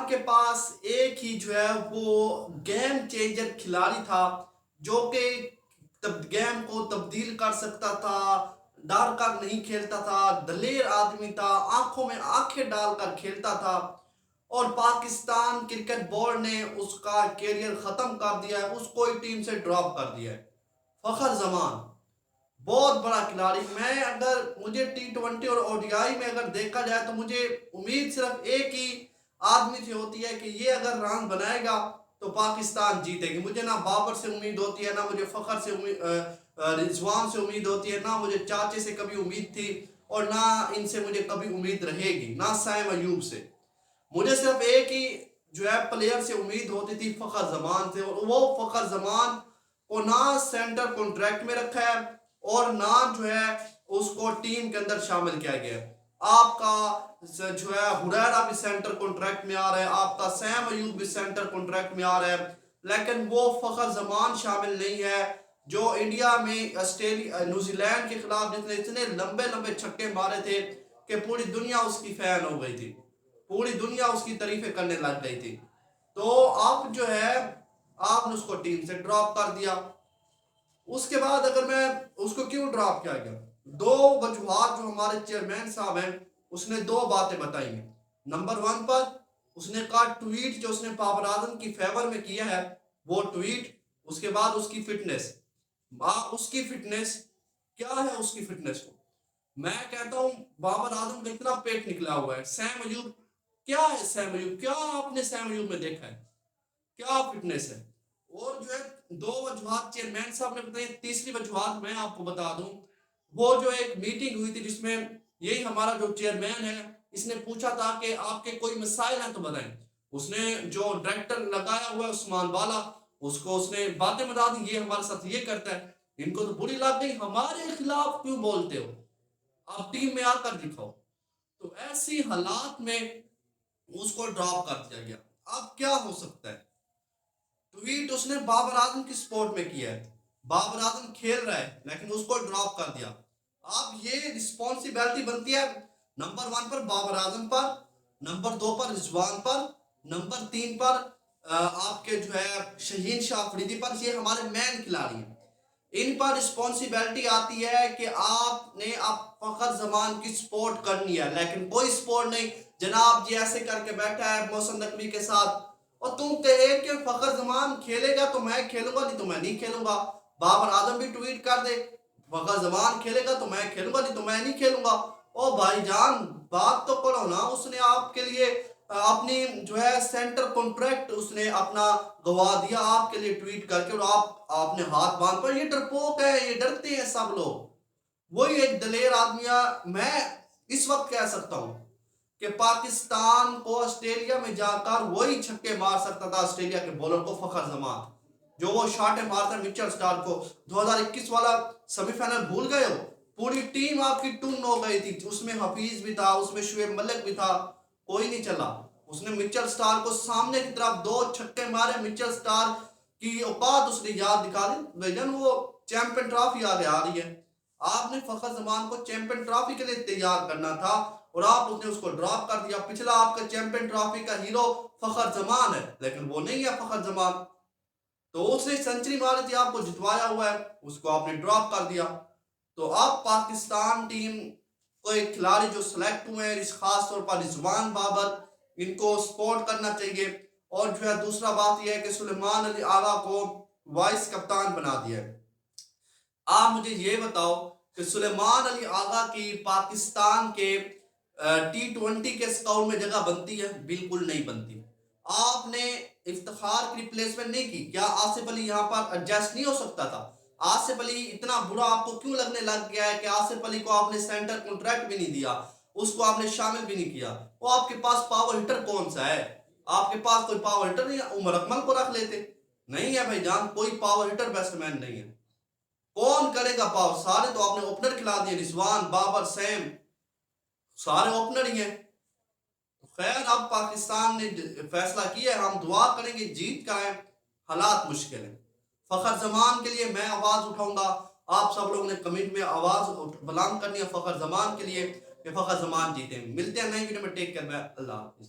پاک کے پاس ایک ہی جو ہے وہ گیم چینجر کھلاڑی تھا جو کہ گیم کو تبدیل کر سکتا تھا، ڈر کر نہیں کھیلتا تھا، دلیر آدمی تھا، آنکھوں میں آنکھیں ڈال کر کھیلتا تھا، اور پاکستان کرکٹ بورڈ نے اس کا کیریئر ختم کر دیا ہے، اس کو ٹیم سے ڈراپ کر دیا ہے۔ فخر زمان بہت بڑا کھلاڑی، میں اگر مجھے T20 اور ODI میں اگر دیکھا جائے تو مجھے امید صرف ایک ہی آدمی سے ہوتی ہے کہ یہ اگر ران بنائے گا تو پاکستان جیتے گی۔ مجھے نہ بابر سے امید ہوتی ہے، نہ مجھے فخر سے رضوان سے امید ہوتی ہے، نہ مجھے چاچے سے کبھی امید تھی، اور نہ ان سے مجھے کبھی امید رہے گی، نہ سیم ایوب سے۔ مجھے صرف ایک ہی جو ہے پلیئر سے امید ہوتی تھی، فخر زمان سے، اور وہ فخر زمان کو نہ سینٹر کانٹریکٹ میں رکھا ہے اور نہ جو ہے اس کو ٹیم کے اندر شامل کیا گیا ہے۔ آپ کا جو ہے ہریرا بھی سینٹر کانٹریکٹ میں آ رہا ہے، آپ کا سیم ایوب بھی سینٹر کانٹریکٹ میں آ رہا ہے، لیکن وہ فخر زمان شامل نہیں ہے جو انڈیا میں نیوزی لینڈ کے خلاف جس نے اتنے لمبے لمبے چھکے مارے تھے کہ پوری دنیا اس کی فین ہو گئی تھی، پوری دنیا اس کی تعریفیں کرنے لگ گئی تھی۔ تو آپ جو ہے آپ نے اس کو ٹیم سے ڈراپ کر دیا۔ اس کے بعد اگر میں اس کو کیوں ڈراپ کیا گیا، دو وجوہات جو ہمارے چیئرمین صاحب ہیں اس نے دو باتیں بتائی ہیں۔ نمبر 1 پر اس نے کہا ٹویٹ جو اس نے بابر اعظم کی فیور میں کیا ہے وہ ٹویٹ، اس کے بعد اس کی فٹنس، اس کی فٹنس کیا ہے، اس کی فٹنس کو میں کہتا ہوں بابر اعظم کا اتنا پیٹ نکلا ہوا ہے۔ سیم ایوب کیا ہے، سیم ایوب کیا آپ نے سیم ایوب میں دیکھا ہے، کیا فٹنس ہے؟ اور جو ہے دو وجوہات چیئرمین صاحب نے بتائی۔ تیسری وجوہات میں آپ کو بتا دوں، وہ جو ایک میٹنگ ہوئی تھی جس میں یہی ہمارا جو چیئرمین ہے اس نے پوچھا تھا کہ آپ کے کوئی مسائل ہیں تو بتائیں، اس نے جو ڈائریکٹر لگایا ہوا ہے عثمان والا اس کو اس نے باتیں بتا دی، یہ ہمارے ساتھ یہ کرتا ہے، ان کو تو بری لگ گئی، ہمارے خلاف کیوں بولتے ہو، آپ ٹیم میں آ کر دکھاؤ۔ تو ایسی حالات میں اس کو ڈراپ کر دیا گیا۔ اب کیا ہو سکتا ہے؟ ٹویٹ اس نے بابر اعظم کی سپورٹ میں کیا ہے، بابر اعظم کھیل رہا ہے لیکن اس کو ڈراپ کر دیا۔ اب یہ رسپانسبلٹی بنتی ہے نمبر 1 پر بابر اعظم پر، نمبر 2 پر رضوان پر، نمبر 3 پر آپ کے جو ہے شہین شاہ افریدی پر۔ یہ ہمارے مین کھلاڑی ہیں، ان پر رسپانسبلٹی آتی ہے کہ آپ نے اب فخر زمان کی سپورٹ کرنی ہے، لیکن کوئی سپورٹ نہیں، جناب جی ایسے کر کے بیٹھا ہے محسن نقوی کے ساتھ، اور تم کہے کہ فخر زمان کھیلے گا تو میں کھیلوں گا، نہیں تو میں نہیں کھیلوں گا۔ بابر اعظم بھی ٹویٹ کر دے فخر زمان کھیلے گا تو میں کھیلوں گا، نہیں تو میں نہیں کھیلوں گا۔ او بھائی جان بات تو کرو نا، اس نے آپ کے لیے اپنی جو ہے سینٹر کانٹریکٹ اس نے اپنا گوا دیا آپ کے لیے ٹویٹ کر کے، اور آپ نے ہاتھ باندھ پر، یہ ڈرپوک ہے، یہ ڈرتے ہیں سب لوگ۔ وہی ایک دلیر آدمی ہے، میں اس وقت کہہ سکتا ہوں کہ پاکستان کو آسٹریلیا میں جا کر وہی چھکے مار سکتا تھا آسٹریلیا کے بولر کو، فخر زمان، جو وہ شاٹیں مارتا ہے مچل سٹار کو۔ 2021 والا سیمی فائنل بھول گئے ہو؟ پوری ٹیم آپ کی ٹن ہو گئی تھی، اس میں حفیظ بھی تھا، اس میں شعیب ملک بھی تھا، کوئی نہیں چلا۔ اس نے مچل سٹار کو سامنے کی طرف 2 چھکے مارے، مچل سٹار کی اوقات اس نے یاد دکھا دی، بھائیجان وہ چیمپئن ٹرافی آگے آ رہی ہے۔ آپ نے فخر زمان کو چیمپئن ٹرافی کے لیے تیار کرنا تھا اور آپ نے اس کو ڈراپ کر دیا۔ پچھلا آپ کا چیمپئن ٹرافی کا ہیرو فخر زمان ہے، لیکن وہ نہیں ہے فخر زمان، تو اس نے سنچری ماری تھی، آپ کو جتوایا ہوا ہے، اس کو آپ نے ڈراپ کر دیا۔ تو اب پاکستان ٹیم کو ایک کھلاڑی جو سلیکٹ ہوئے ہیں خاص طور پر رضوان بابر، ان کو سپورٹ کرنا چاہیے، اور جو ہے دوسرا بات یہ ہے کہ سلیمان علی آغا کو وائس کپتان بنا دیا ہے۔ آپ مجھے یہ بتاؤ کہ سلیمان علی آغا کی پاکستان کے T20 کے اسکاؤٹ میں جگہ بنتی ہے؟ بالکل نہیں بنتی۔ آپ نے افتخار کی ریپلیسمنٹ نہیں کی، کیا آصف علی یہاں پر ایڈجسٹ نہیں ہو سکتا تھا؟ آصف علی اتنا برا آپ کو کیوں لگنے لگ گیا ہے کہ آصف علی کو آپ نے سینٹر کانٹریکٹ بھی نہیں دیا، اس کو آپ نے شامل بھی نہیں کیا؟ وہ آپ کے پاس پاور ہٹر کون سا ہے؟ آپ کے پاس کوئی پاور ہٹر نہیں ہے؟ عمر اکمل کو رکھ لیتے، نہیں ہے بھائی جان، کوئی پاور ہٹر بیسٹ مین نہیں ہے۔ کون کرے گا پاور؟ سارے تو آپ نے اوپنر کھلا دیے، رضوان بابر سیم سارے اوپنر ہی ہیں۔ خیر اب پاکستان نے فیصلہ کیا ہے، ہم دعا کریں گے جیت کا ہے، حالات مشکل ہیں۔ فخر زمان کے لیے میں آواز اٹھاؤں گا، آپ سب لوگوں نے کمنٹ میں آواز بلند کرنی ہے فخر زمان کے لیے کہ فخر زمان جیتے ہیں۔ ملتے ہیں نئی ویڈیو میں، ٹیک کیئر، اللہ حافظ۔